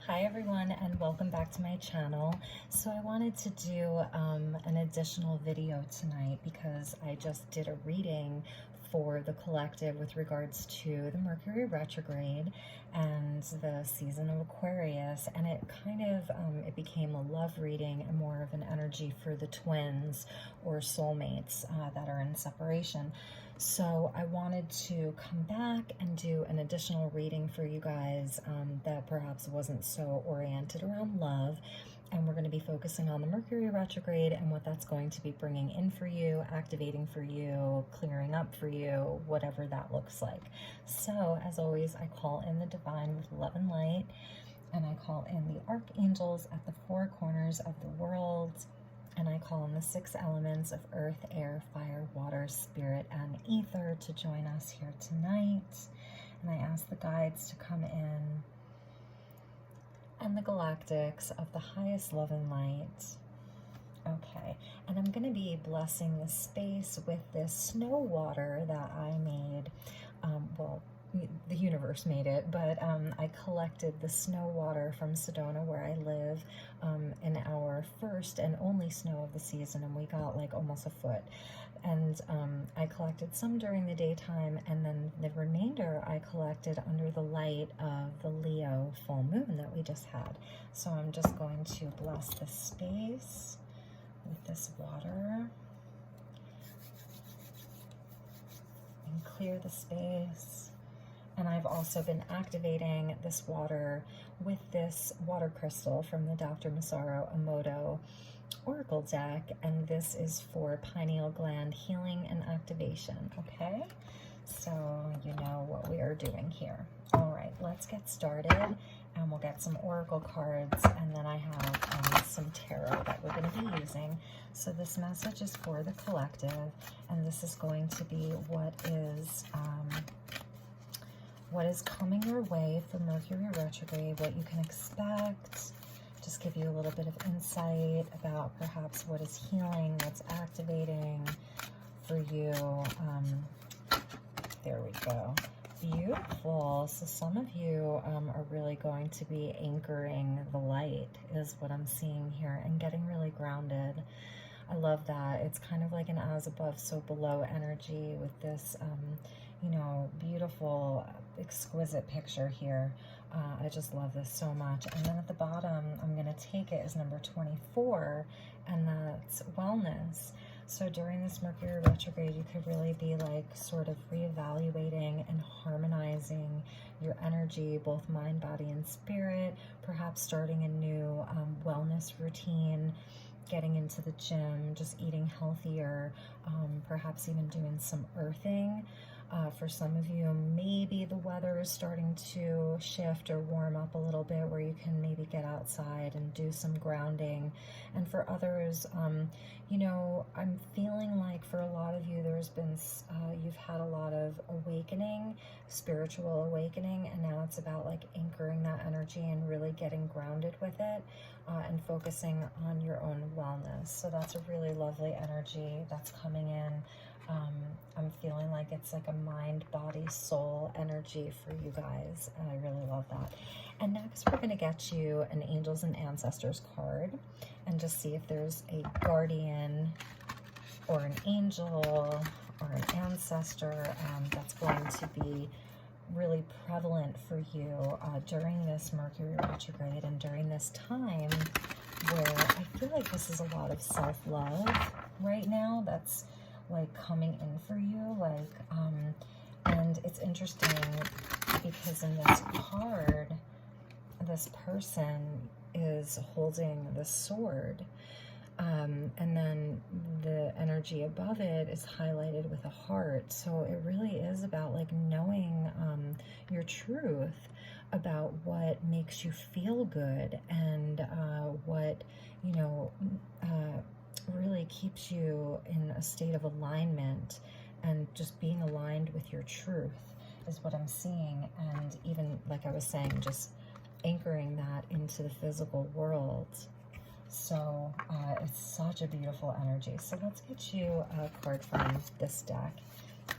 Hi everyone, and welcome back to my channel. So I wanted to do an additional video tonight because I just did a reading for the collective with regards to the Mercury Retrograde and the season of Aquarius, and it kind of it became a love reading and more of an energy for the twins or soulmates that are in separation. So I wanted to come back and do an additional reading for you guys that perhaps wasn't so oriented around love. And we're going to be focusing on the Mercury retrograde and what that's going to be bringing in for you, activating for you, clearing up for you, whatever that looks like. So as always, I call in the divine with love and light, and I call in the archangels at the four corners of the world. And I call in the six elements of earth, air, fire, water, spirit, and ether to join us here tonight. And I ask the guides to come in, and the galactics of the highest love and light. Okay, and I'm going to be blessing the space with this snow water that I made. Well, the universe made it, but I collected the snow water from Sedona, where I live, in our first and only snow of the season, and we got like almost a foot. And I collected some during the daytime, and then the remainder I collected under the light of the Leo full moon that we just had. So I'm just going to bless the space with this water and clear the space. And I've also been activating this water with this water crystal from the Dr. Masaru Emoto Oracle deck, and this is for pineal gland healing and activation, okay? So you know what we are doing here. All right, let's get started, and we'll get some oracle cards, and then I have some tarot that we're going to be using. So this message is for the collective, and this is going to be what is coming your way for Mercury retrograde, what you can expect, just give you a little bit of insight about perhaps what is healing, what's activating for you. There we go. Beautiful. So some of you are really going to be anchoring the light, is what I'm seeing here, and getting really grounded. I love that. It's kind of like an as above, so below energy with this, you know, beautiful, exquisite picture here. I just love this so much. And then at the bottom, I'm going to take it as number 24, and that's wellness. So during this Mercury retrograde, you could really be like sort of reevaluating and harmonizing your energy, both mind, body, and spirit, perhaps starting a new wellness routine, getting into the gym, just eating healthier, perhaps even doing some earthing. For some of you, maybe the weather is starting to shift or warm up a little bit where you can maybe get outside and do some grounding. And for others, you know, I'm feeling like for a lot of you, there's been, you've had a lot of awakening, spiritual awakening, and now it's about like anchoring that energy and really getting grounded with it and focusing on your own wellness. So that's a really lovely energy that's coming in. I'm feeling like it's like a mind, body, soul energy for you guys, and I really love that. And next we're going to get you an Angels and Ancestors card and just see if there's a guardian or an angel or an ancestor that's going to be really prevalent for you during this Mercury retrograde and during this time where I feel like this is a lot of self-love right now that's like coming in for you, like and it's interesting because in this card this person is holding the sword, and then the energy above it is highlighted with a heart. So it really is about like knowing your truth about what makes you feel good and what, you know, really keeps you in a state of alignment, and just being aligned with your truth is what I'm seeing. And even like I was saying, just anchoring that into the physical world. So it's such a beautiful energy. So let's get you a card from this deck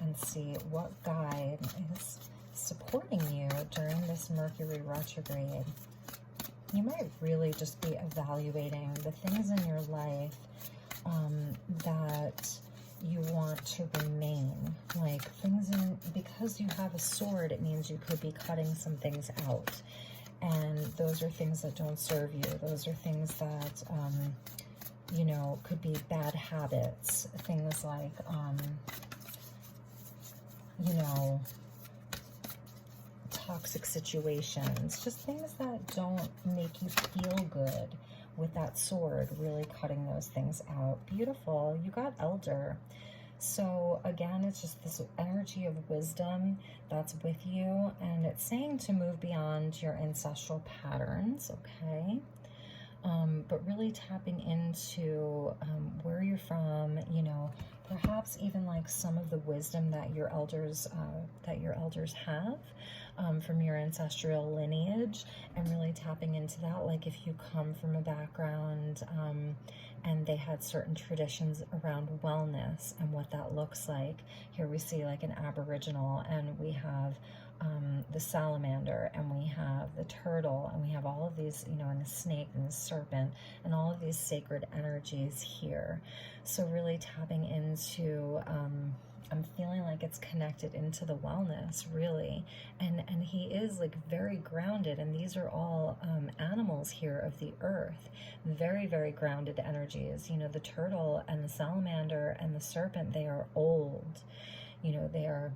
and see what guide is supporting you during this Mercury retrograde. you might really just be evaluating the things in your life that you want to remain. Like things in, because you have a sword, it means you could be cutting some things out. And those are things that don't serve you. Those are things that, you know, could be bad habits. Things like, you know, toxic situations. Just things that don't make you feel good. With that sword, really cutting those things out. Beautiful. You got Elder. So again, it's just this energy of wisdom that's with you, and it's saying to move beyond your ancestral patterns, okay? But really tapping into where you're from, you know, perhaps even like some of the wisdom that your elders have from your ancestral lineage, and really tapping into that. Like if you come from a background and they had certain traditions around wellness and what that looks like. Here we see like an Aboriginal, and we have the salamander, and we have the turtle, and we have all of these, you know, and the snake and the serpent, and all of these sacred energies here. So really tapping into, I'm feeling like it's connected into the wellness, really. And he is like very grounded, and these are all animals here of the earth. Very, very grounded energies. You know, the turtle and the salamander and the serpent, they are old. You know, they are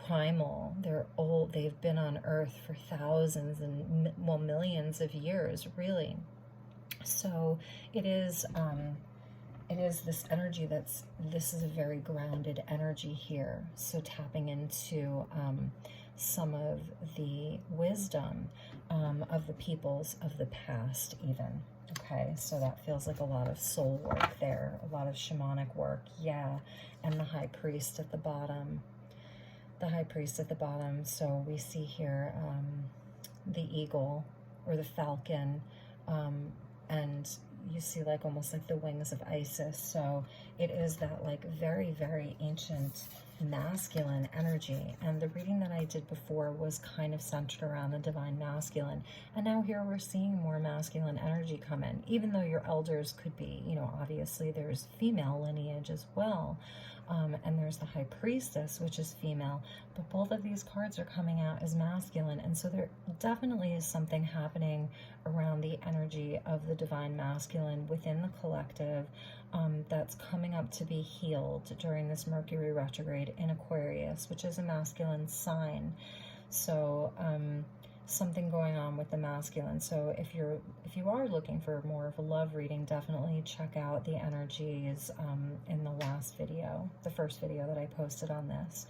primal. They're old. They've been on earth for thousands and, well, millions of years, really. So it is this energy this is a very grounded energy here. So tapping into some of the wisdom of the peoples of the past even. Okay, so that feels like a lot of soul work there, a lot of shamanic work, yeah. And the high priest at the bottom. The high priest at the bottom. So we see here the eagle or the falcon, and you see like almost like the wings of Isis. So it is that like very, very ancient masculine energy. And the reading that I did before was kind of centered around the divine masculine, and now here we're seeing more masculine energy come in, even though your elders could be, you know, obviously there's female lineage as well. And there's the high priestess, which is female, but both of these cards are coming out as masculine. And so there definitely is something happening around the energy of the divine masculine within the collective that's coming up to be healed during this Mercury retrograde in Aquarius, which is a masculine sign. So something going on with the masculine. So if you are looking for more of a love reading, definitely check out the energies in the last video, the first video that I posted on this.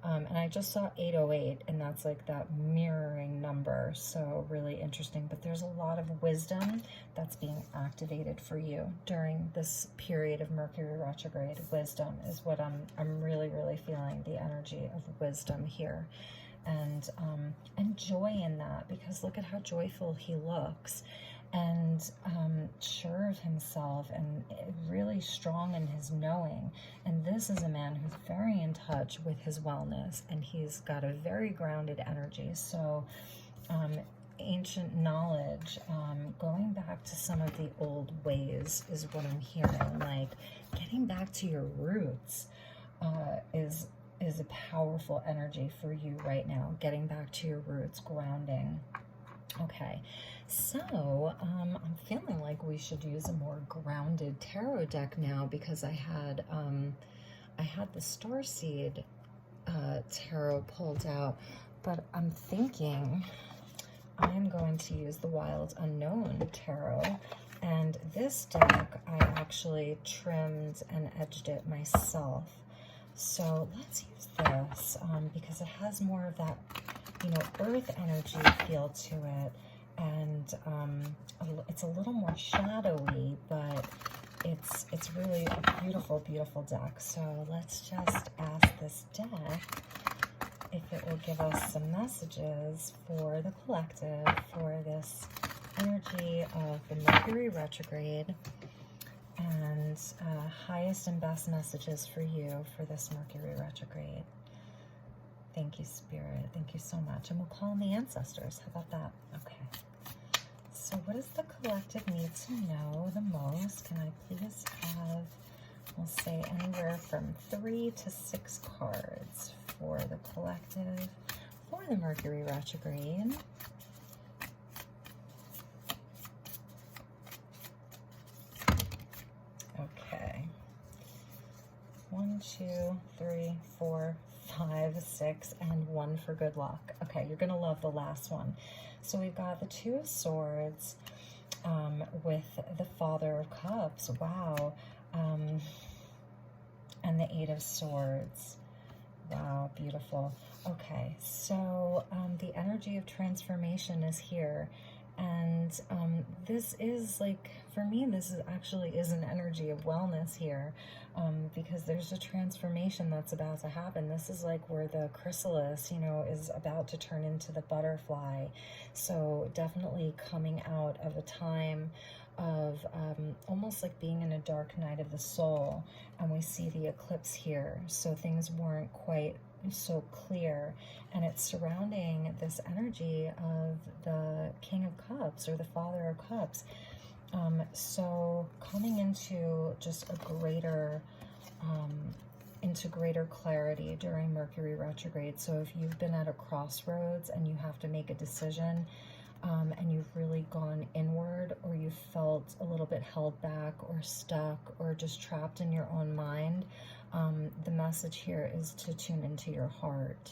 And I just saw 808, and that's like that mirroring number, so really interesting. But there's a lot of wisdom that's being activated for you during this period of Mercury retrograde. Wisdom is what I'm really, really feeling, the energy of wisdom here. And joy in that, because look at how joyful he looks, and sure of himself, and really strong in his knowing. And this is a man who's very in touch with his wellness, and he's got a very grounded energy. So ancient knowledge, going back to some of the old ways is what I'm hearing. Like getting back to your roots is a powerful energy for you right now. Getting back to your roots, grounding. Okay, so I'm feeling like we should use a more grounded tarot deck now, because I had the Starseed tarot pulled out, but I'm thinking I'm going to use the Wild Unknown tarot. And this deck, I actually trimmed and edged it myself. So let's use this because it has more of that, you know, earth energy feel to it. And it's a little more shadowy, but it's really a beautiful, beautiful deck. So let's just ask this deck if it will give us some messages for the collective for this energy of the Mercury retrograde, and highest and best messages for you for this Mercury retrograde. Thank you, Spirit. Thank you so much. And we'll call on the ancestors. How about that? Okay. So what does the collective need to know the most? Can I please have, we'll say anywhere from 3 to 6 cards for the collective for the Mercury retrograde. Okay. 1, 2, 3, 4, 5, 6, and 1 for good luck. Okay, you're going to love the last one. So we've got the 2 of Swords with the Father of Cups. Wow. And the 8 of Swords. Wow, beautiful. Okay, so the energy of transformation is here. And this is like, for me, this is actually an energy of wellness here, because there's a transformation that's about to happen. This is like where the chrysalis, you know, is about to turn into the butterfly. So definitely coming out of a time of almost like being in a dark night of the soul. And we see the eclipse here. So things weren't quite so clear, and it's surrounding this energy of the King of Cups or the Father of Cups. So coming into just a greater into greater clarity during Mercury retrograde. So if you've been at a crossroads and you have to make a decision, and you've really gone inward, or you felt a little bit held back or stuck or just trapped in your own mind, the message here is to tune into your heart.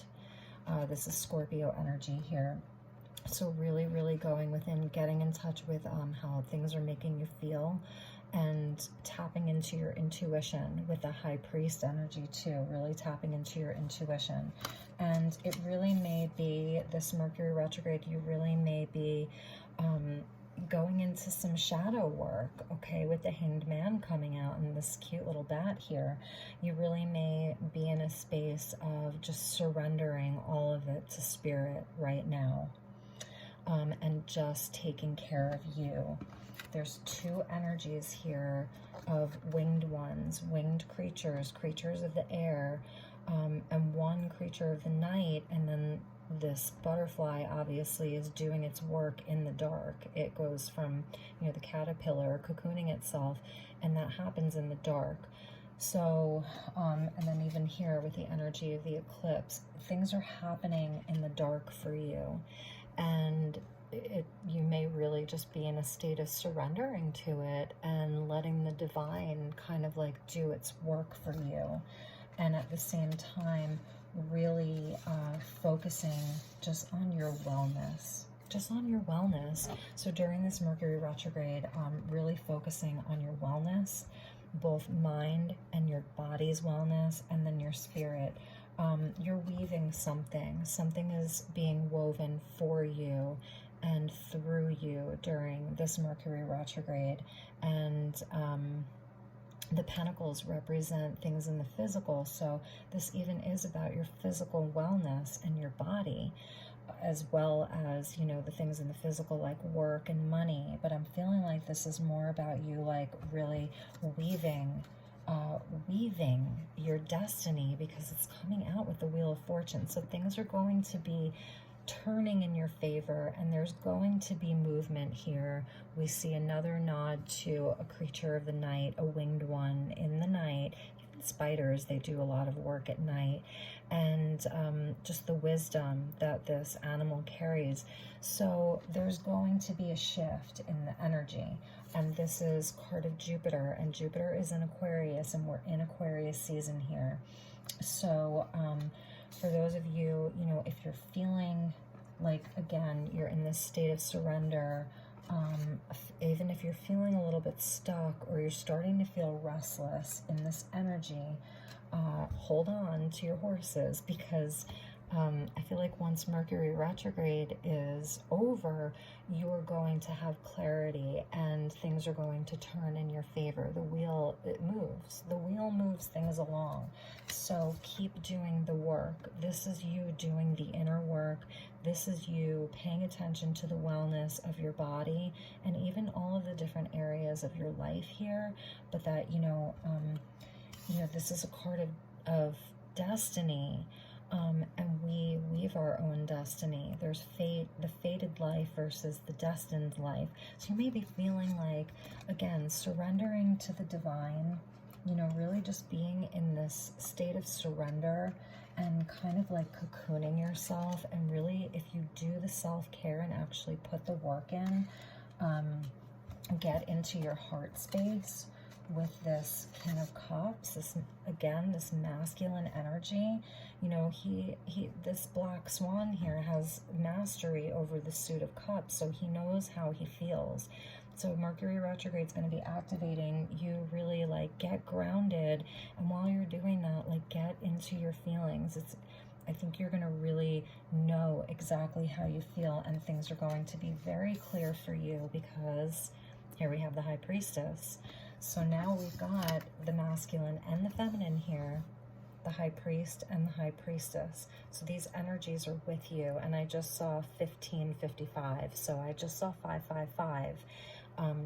This is Scorpio energy here. So really, really going within, getting in touch with how things are making you feel, and tapping into your intuition with the High Priest energy too, really tapping into your intuition. And it really may be, this Mercury retrograde, you really may be going into some shadow work, okay, with the Hanged Man coming out and this cute little bat here. You really may be in a space of just surrendering all of it to Spirit right now, and just taking care of you. There's 2 energies here of winged ones, winged creatures, creatures of the air, and 1 creature of the night, and then this butterfly obviously is doing its work in the dark. It goes from, you know, the caterpillar cocooning itself, and that happens in the dark. So, and then even here with the energy of the eclipse, things are happening in the dark for you, and you may really just be in a state of surrendering to it and letting the divine kind of like do its work for you, and at the same time really focusing just on your wellness, So during this Mercury retrograde, really focusing on your wellness, both mind and your body's wellness, and then your spirit. You're weaving something is being woven for you and through you during this Mercury retrograde. And the pentacles represent things in the physical, so this even is about your physical wellness and your body, as well as, you know, the things in the physical like work and money. But I'm feeling like this is more about you like really weaving your destiny, because it's coming out with the Wheel of Fortune. So things are going to be turning in your favor, and there's going to be movement here. We see another nod to a creature of the night, a winged one in the night. Even spiders, they do a lot of work at night, and just the wisdom that this animal carries. So there's going to be a shift in the energy, and this is card of Jupiter, and Jupiter is in Aquarius, and we're in Aquarius season here. So for those of you, you know, if you're feeling like, again, you're in this state of surrender, even if you're feeling a little bit stuck or you're starting to feel restless in this energy, hold on to your horses, because I feel like once Mercury retrograde is over, you're going to have clarity and things are going to turn in your favor. The wheel, it moves. The wheel moves things along. So keep doing the work. This is you doing the inner work. This is you paying attention to the wellness of your body and even all of the different areas of your life here. But that, you know, this is a card of destiny. And we weave our own destiny. There's fate, the fated life versus the destined life. So you may be feeling like, again, surrendering to the divine, you know, really just being in this state of surrender and kind of like cocooning yourself. And really, if you do the self-care and actually put the work in, get into your heart space with this King of Cups, this, again, this masculine energy. You know, this black swan here has mastery over the Suit of Cups, so he knows how he feels. So Mercury retrograde is going to be activating you really, like, get grounded, and while you're doing that, like, get into your feelings. I think you're going to really know exactly how you feel, and things are going to be very clear for you, because here we have the High Priestess. So now we've got the masculine and the feminine here, the High Priest and the High Priestess. So these energies are with you, and I just saw 1555. So I just saw 555,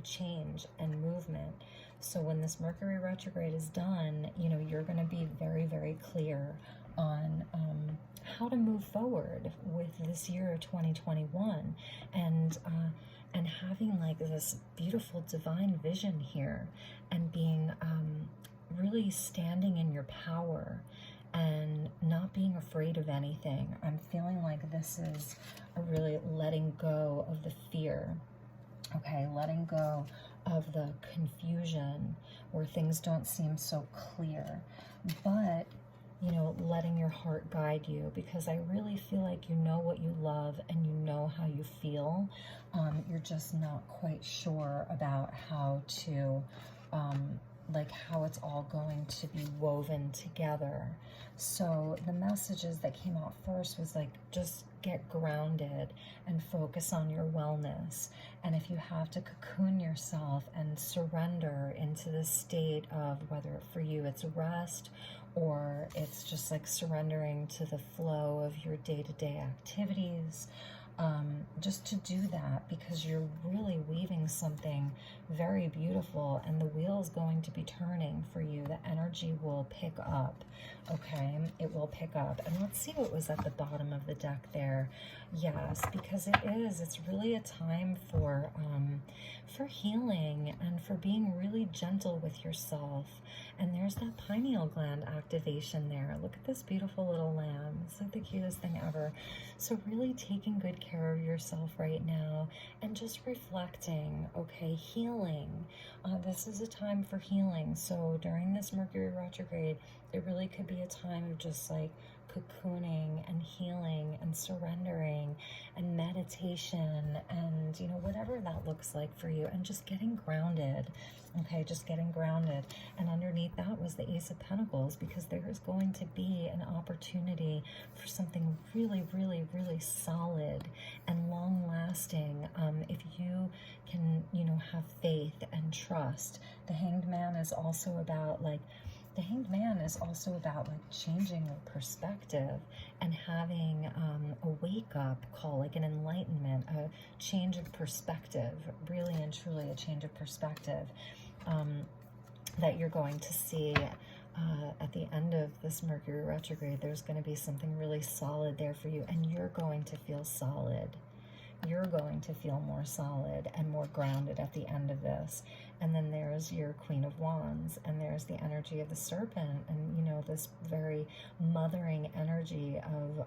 change and movement. So when this Mercury retrograde is done, you know, you're going to be very, very clear on how to move forward with this year of 2021, and having like this beautiful divine vision here, and being really standing in your power and not being afraid of anything. I'm feeling like this is a really letting go of the fear, okay, letting go of the confusion where things don't seem so clear, but you know, letting your heart guide you, because I really feel like you know what you love and you know how you feel. You're just not quite sure about how to, like how it's all going to be woven together. So the messages that came out first was like, just get grounded and focus on your wellness. And if you have to cocoon yourself and surrender into this state of, whether for you it's rest, or it's just like surrendering to the flow of your day-to-day activities, just to do that, because you're really weaving something very beautiful, and the wheel is going to be turning for you. The energy will pick up, okay? It will pick up. And let's see what was at the bottom of the deck there. Yes, because it's really a time for healing and for being really gentle with yourself. And there's that pineal gland activation there. Look at this beautiful little lamb. It's like the cutest thing ever. So really taking good care of yourself right now, and just reflecting, okay, healing. This is a time for healing. So during this Mercury retrograde, it really could be a time of just like cocooning and healing and surrendering and meditation, and you know, whatever that looks like for you, and just getting grounded. Okay, just getting grounded. And underneath that was the Ace of Pentacles, because there is going to be an opportunity for something really, really, really solid and long lasting, if you can, you know, have faith and trust. The Hanged Man is also about like, changing your perspective and having a wake-up call, like an enlightenment, a change of perspective, really and truly a change of perspective, that you're going to see at the end of this Mercury retrograde. There's going to be something really solid there for you, and you're going to feel solid. You're going to feel more solid and more grounded at the end of this. And then there's your Queen of Wands, and there's the energy of the serpent, and you know, this very mothering energy of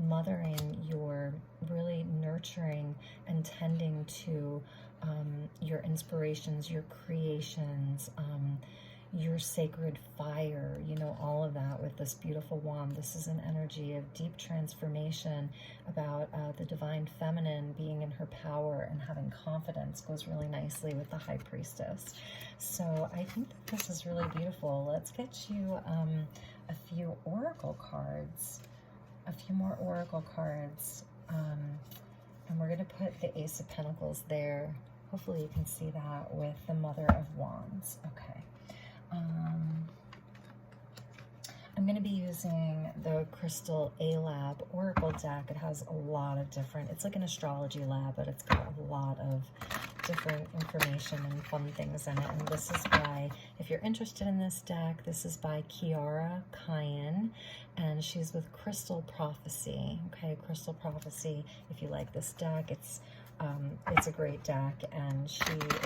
mothering, your really nurturing and tending to your inspirations, your creations, your sacred fire, you know, all of that with this beautiful wand. This is an energy of deep transformation, about the divine feminine being in her power and having confidence. Goes really nicely with the High Priestess. So I think that this is really beautiful. Let's get you a few oracle cards, a few more oracle cards, and we're going to put the Ace of Pentacles there. Hopefully you can see that with the Mother of Wands. Okay. I'm going to be using the Crystal A-Lab Oracle deck. It has a lot of different, it's like an astrology lab, but it's got a lot of different information and fun things in it. And this is by, if you're interested in this deck, this is by Kiara Kyan, and she's with Crystal Prophecy. Okay, Crystal Prophecy. If you like this deck, it's a great deck, and she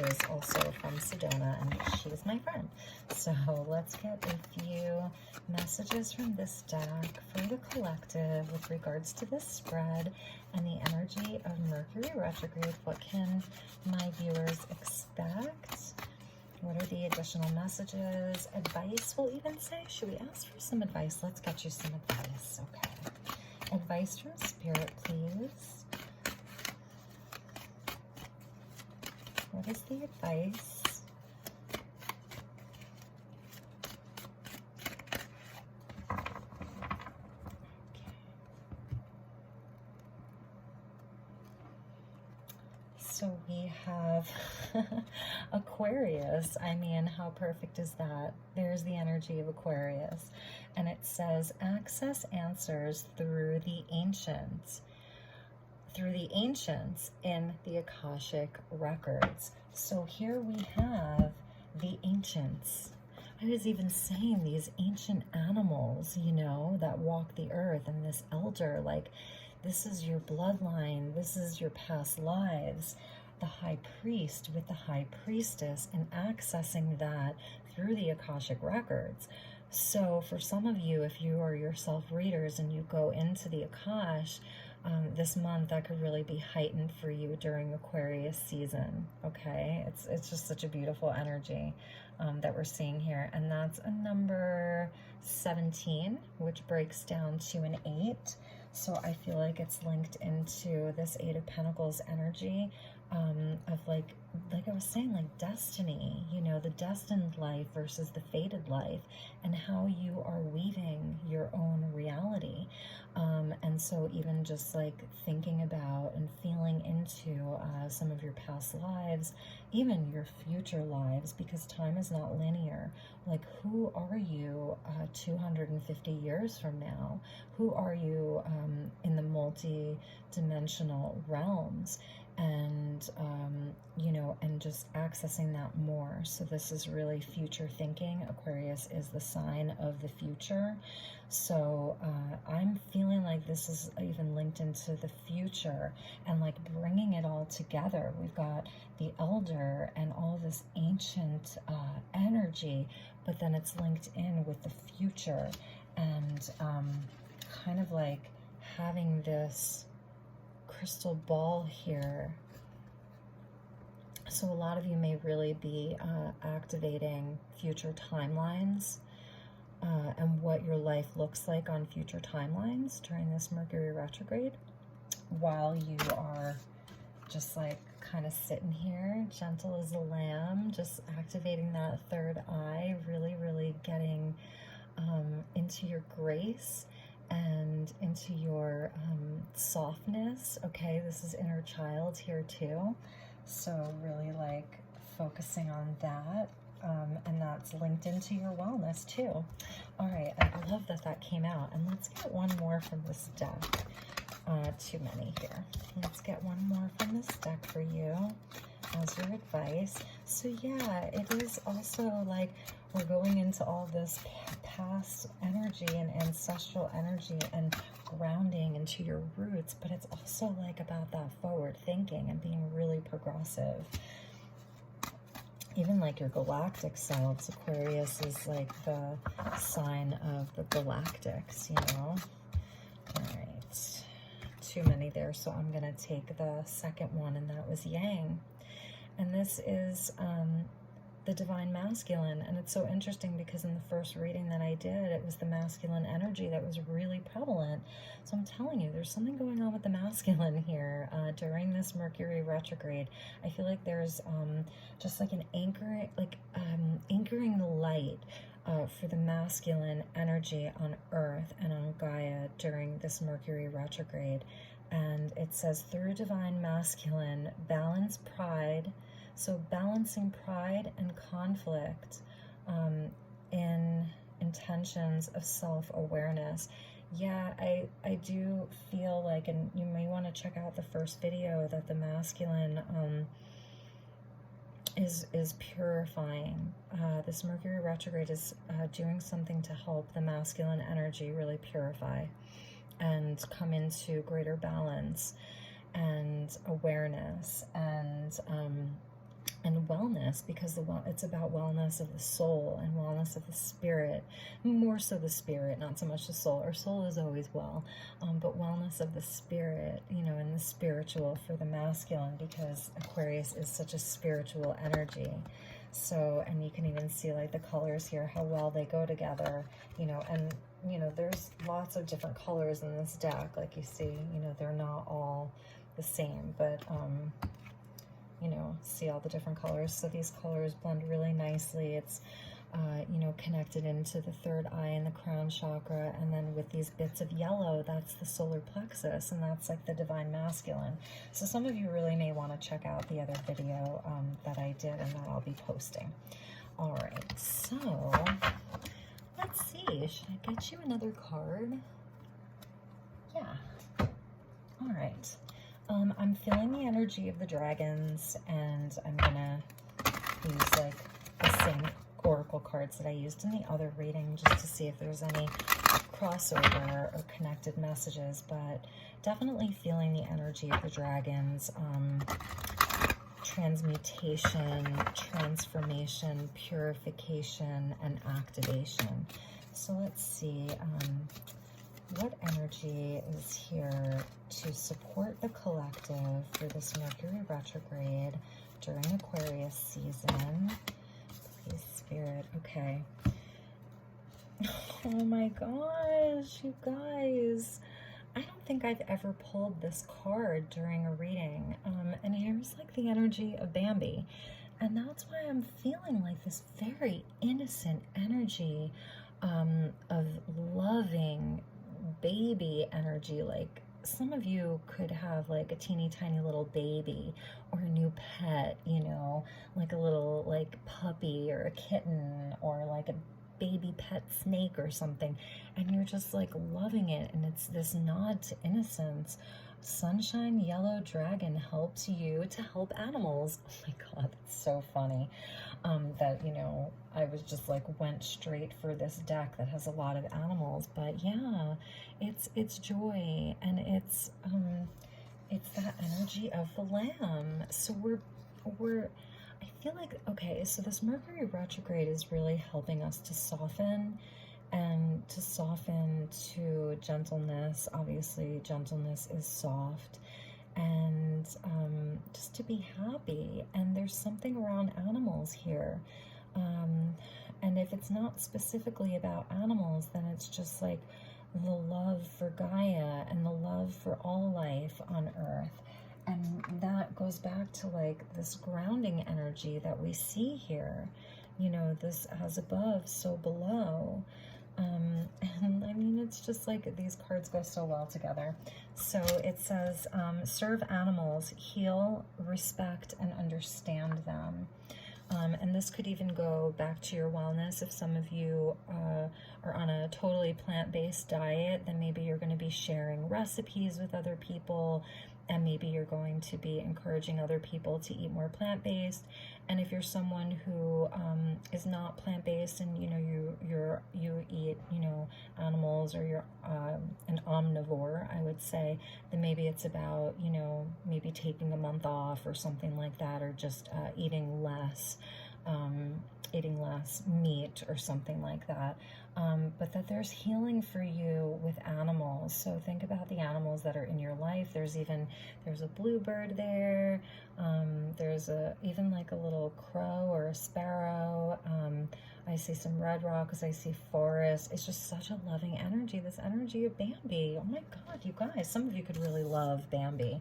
is also from Sedona, and she is my friend. So let's get a few messages from this deck for the collective with regards to this spread and the energy of Mercury retrograde. What can my viewers expect? What are the additional messages? Advice, we'll even say. Should we ask for some advice? Let's get you some advice. Okay. Advice from Spirit, please. What is the advice? Okay. So we have Aquarius. I mean, how perfect is that? There's the energy of Aquarius. And it says, access answers through the ancients. Through the ancients in the Akashic records. So here we have the ancients. I was even saying these ancient animals, you know, that walk the earth, and this elder, like, this is your bloodline, this is your past lives. The high priest with the high priestess, and accessing that through the Akashic records. So for some of you, if you are yourself readers and you go into the Akash, this month, that could really be heightened for you during Aquarius season, okay? It's just such a beautiful energy that we're seeing here. And that's a number 17, which breaks down to an 8. So I feel like it's linked into this 8 of Pentacles energy of like I was saying, like destiny, you know, the destined life versus the fated life, and how you are weaving your own reality. And so even just like thinking about and feeling into some of your past lives, even your future lives, because time is not linear. Like, who are you 250 years from now? Who are you in the multi-dimensional realms? And you know, and just accessing that more. So this is really future thinking. Aquarius is the sign of the future. So I'm feeling like this is even linked into the future and like bringing it all together. We've got the elder and all this ancient energy, but then it's linked in with the future, and kind of like having this crystal ball here. So a lot of you may really be activating future timelines and what your life looks like on future timelines during this Mercury retrograde, while you are just like kind of sitting here, gentle as a lamb, just activating that third eye, really getting into your grace and into your softness. Okay, this is inner child here too, so really like focusing on that, and that's linked into your wellness too. All right, I love that that came out. And let's get one more from this deck. Too many here. Let's get one more from this deck for you as your advice. So yeah, it is also like we're going into all this past energy and ancestral energy and grounding into your roots, but it's also like about that forward thinking and being really progressive. Even like your galactic selves. Aquarius is like the sign of the galactics, you know. All right, too many there, so I'm gonna take the second one, and that was Yang. And this is the divine masculine. And it's so interesting because in the first reading that I did, it was the masculine energy that was really prevalent. So I'm telling you, there's something going on with the masculine here during this Mercury retrograde. I feel like there's just like an anchor, like anchoring the light for the masculine energy on Earth and on Gaia during this Mercury retrograde. And it says, through divine masculine, balance pride. So balancing pride and conflict in intentions of self-awareness. Yeah, I do feel like, and you may want to check out the first video, that the masculine is purifying. This Mercury retrograde is doing something to help the masculine energy really purify and come into greater balance and awareness and wellness, because it's about wellness of the soul and wellness of the spirit, more so the spirit, not so much the soul. Our soul is always well, but wellness of the spirit, you know, and the spiritual for the masculine, because Aquarius is such a spiritual energy. So, and you can even see like the colors here, how well they go together, you know, and you know, there's lots of different colors in this deck. Like you see, you know, they're not all the same, but you know, see all the different colors. So these colors blend really nicely. It's, you know, connected into the third eye and the crown chakra. And then with these bits of yellow, that's the solar plexus, and that's like the divine masculine. So some of you really may want to check out the other video that I did and that I'll be posting. All right, so let's see. Should I get you another card? Yeah. All right. I'm feeling the energy of the dragons, and I'm gonna use like the same oracle cards that I used in the other reading just to see if there's any crossover or connected messages, but definitely feeling the energy of the dragons. Transmutation, transformation, purification, and activation. So let's see. What energy is here to support the collective for this Mercury retrograde during Aquarius season? Please, Spirit. Okay. Oh my gosh, you guys. I don't think I've ever pulled this card during a reading. And here's like the energy of Bambi. And that's why I'm feeling like this very innocent energy of loving baby energy. Like some of you could have like a teeny tiny little baby or a new pet, you know, like a little like puppy or a kitten or like a baby pet snake or something, and you're just like loving it, and it's this nod to innocence. Sunshine Yellow Dragon helps you to help animals. Oh my god, that's so funny. That, you know, I was just like went straight for this deck that has a lot of animals, but yeah, it's joy, and it's that energy of the lamb. So we're I feel like, okay, so this Mercury retrograde is really helping us to soften, and to soften to gentleness. Obviously, gentleness is soft, and just to be happy. And there's something around animals here. And if it's not specifically about animals, then it's just like the love for Gaia and the love for all life on Earth. And that goes back to like this grounding energy that we see here. You know, this as above, so below. And I mean, it's just like these cards go so well together. So it says, serve animals, heal, respect, and understand them. And this could even go back to your wellness. If some of you are on a totally plant-based diet, then maybe you're going to be sharing recipes with other people, and maybe you're going to be encouraging other people to eat more plant-based. And if you're someone who is not plant-based, and you know you eat, you know, animals, or you're an omnivore, I would say, then maybe it's about, you know, maybe taking a month off or something like that, or just eating less meat or something like that. But that there's healing for you with animals. So think about the animals that are in your life. There's a bluebird there. There's even like a little crow or a sparrow. I see some red rocks. I see forest. It's just such a loving energy. This energy of Bambi. Oh my God, you guys, some of you could really love Bambi.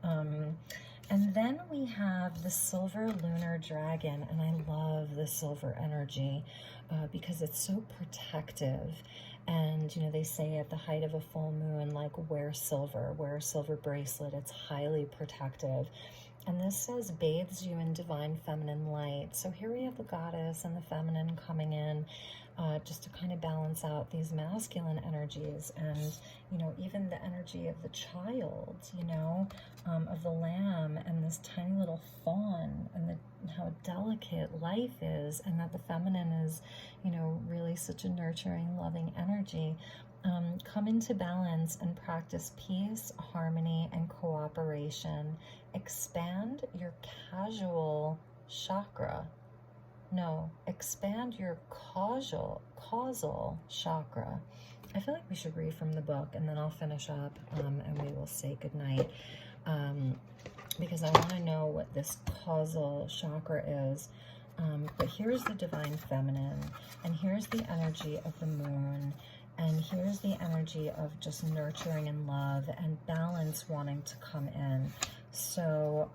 And then we have the silver lunar dragon, and I love the silver energy because it's so protective. And, you know, they say at the height of a full moon, like, wear a silver bracelet. It's highly protective. And this says bathes you in divine feminine light. So here we have the goddess and the feminine coming in just to kind of balance out these masculine energies. And, you know, even the energy of the child, you know, of the lamb, and this tiny little fawn, and how how delicate life is, and that the feminine is, you know, really such a nurturing, loving energy. Come into balance and practice peace, harmony, and cooperation. Expand your chakra. No, expand your causal chakra. I feel like we should read from the book, and then I'll finish up, and we will say goodnight. Because I want to know what this causal chakra is. But here's the divine feminine, and here's the energy of the moon, and here's the energy of just nurturing and love and balance wanting to come in. So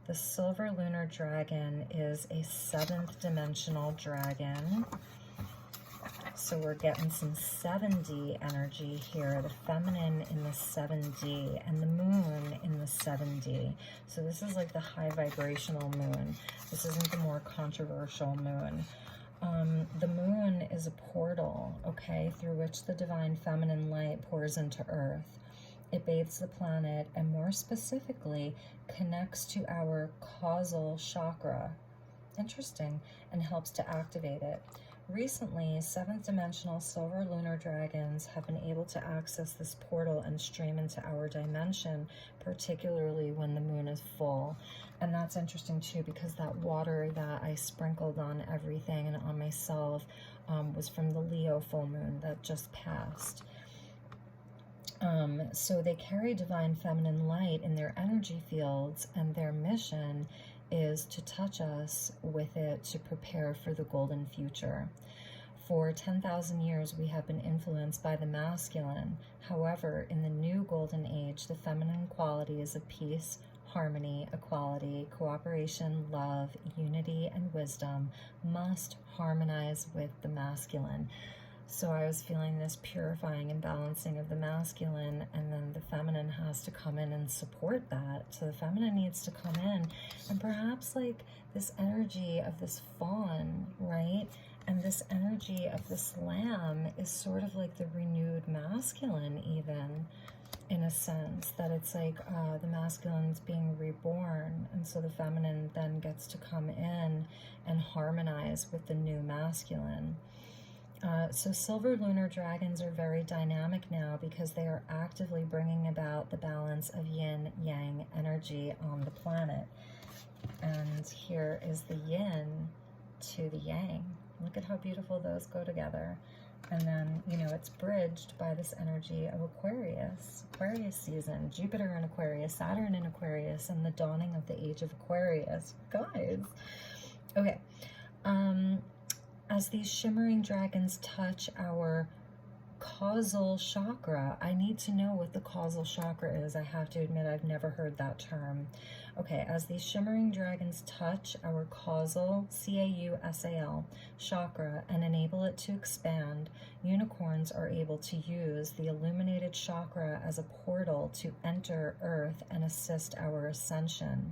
the silver lunar dragon is a 7th dimensional dragon. So we're getting some 7D energy here, the feminine in the 7D and the moon in the 7D. So this is like the high vibrational moon. This isn't the more controversial moon. The moon is a portal, okay, through which the divine feminine light pours into Earth. It bathes the planet and more specifically connects to our causal chakra. Interesting, and helps to activate it. Recently, 7th dimensional silver lunar dragons have been able to access this portal and stream into our dimension, particularly when the moon is full. And that's interesting too, because that water that I sprinkled on everything and on myself was from the Leo full moon that just passed. So they carry divine feminine light in their energy fields, and their mission is to touch us with it to prepare for the golden future. For 10,000 years, we have been influenced by the masculine. However, in the new golden age, the feminine qualities of peace, harmony, equality, cooperation, love, unity, and wisdom must harmonize with the masculine. So I was feeling this purifying and balancing of the masculine, and then the feminine has to come in and support that. So the feminine needs to come in, and perhaps like this energy of this fawn, right? And this energy of this lamb is sort of like the renewed masculine, even in a sense that it's like the masculine's being reborn, and so the feminine then gets to come in and harmonize with the new masculine. So silver lunar dragons are very dynamic now because they are actively bringing about the balance of yin-yang energy on the planet. And here is the yin to the yang. Look at how beautiful those go together. And then, you know, it's bridged by this energy of Aquarius season, Jupiter in Aquarius, Saturn in Aquarius, and the dawning of the age of Aquarius. Guys, okay. As these shimmering dragons touch our causal chakra, I need to know what the causal chakra is. I have to admit, I've never heard that term. Okay, as these shimmering dragons touch our causal, C-A-U-S-A-L, chakra and enable it to expand, unicorns are able to use the illuminated chakra as a portal to enter Earth and assist our ascension.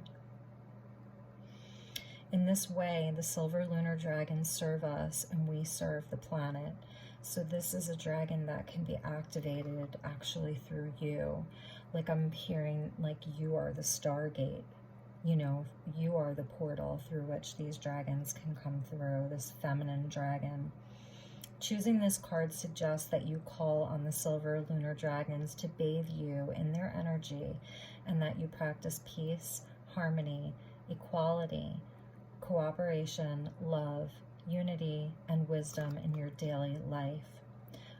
In this way, the silver lunar dragons serve us and we serve the planet. So this is a dragon that can be activated actually through you. Like I'm hearing like you are the Stargate. You know, you are the portal through which these dragons can come through, this feminine dragon. Choosing this card suggests that you call on the silver lunar dragons to bathe you in their energy, and that you practice peace, harmony, equality, cooperation, love, unity, and wisdom in your daily life.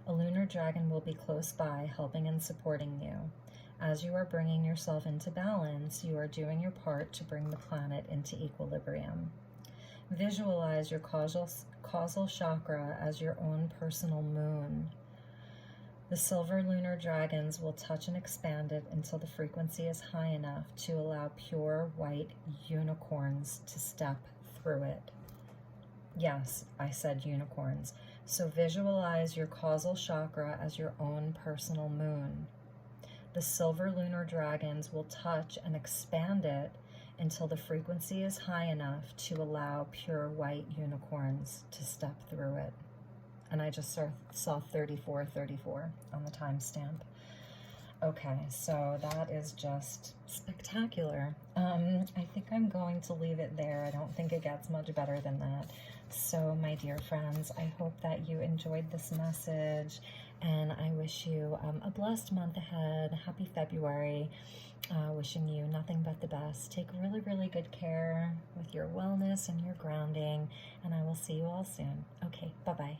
A lunar dragon will be close by, helping and supporting you. As you are bringing yourself into balance, you are doing your part to bring the planet into equilibrium. Visualize your causal chakra as your own personal moon. The silver lunar dragons will touch and expand it until the frequency is high enough to allow pure white unicorns to step through it. Yes, I said unicorns. So visualize your causal chakra as your own personal moon. The silver lunar dragons will touch and expand it until the frequency is high enough to allow pure white unicorns to step through it. And I just saw 3434 on the timestamp. Okay, so that is just spectacular. I think I'm going to leave it there. I don't think it gets much better than that. So, my dear friends, I hope that you enjoyed this message, and I wish you a blessed month ahead. Happy February. Wishing you nothing but the best. Take really, really good care with your wellness and your grounding, and I will see you all soon. Okay, bye-bye.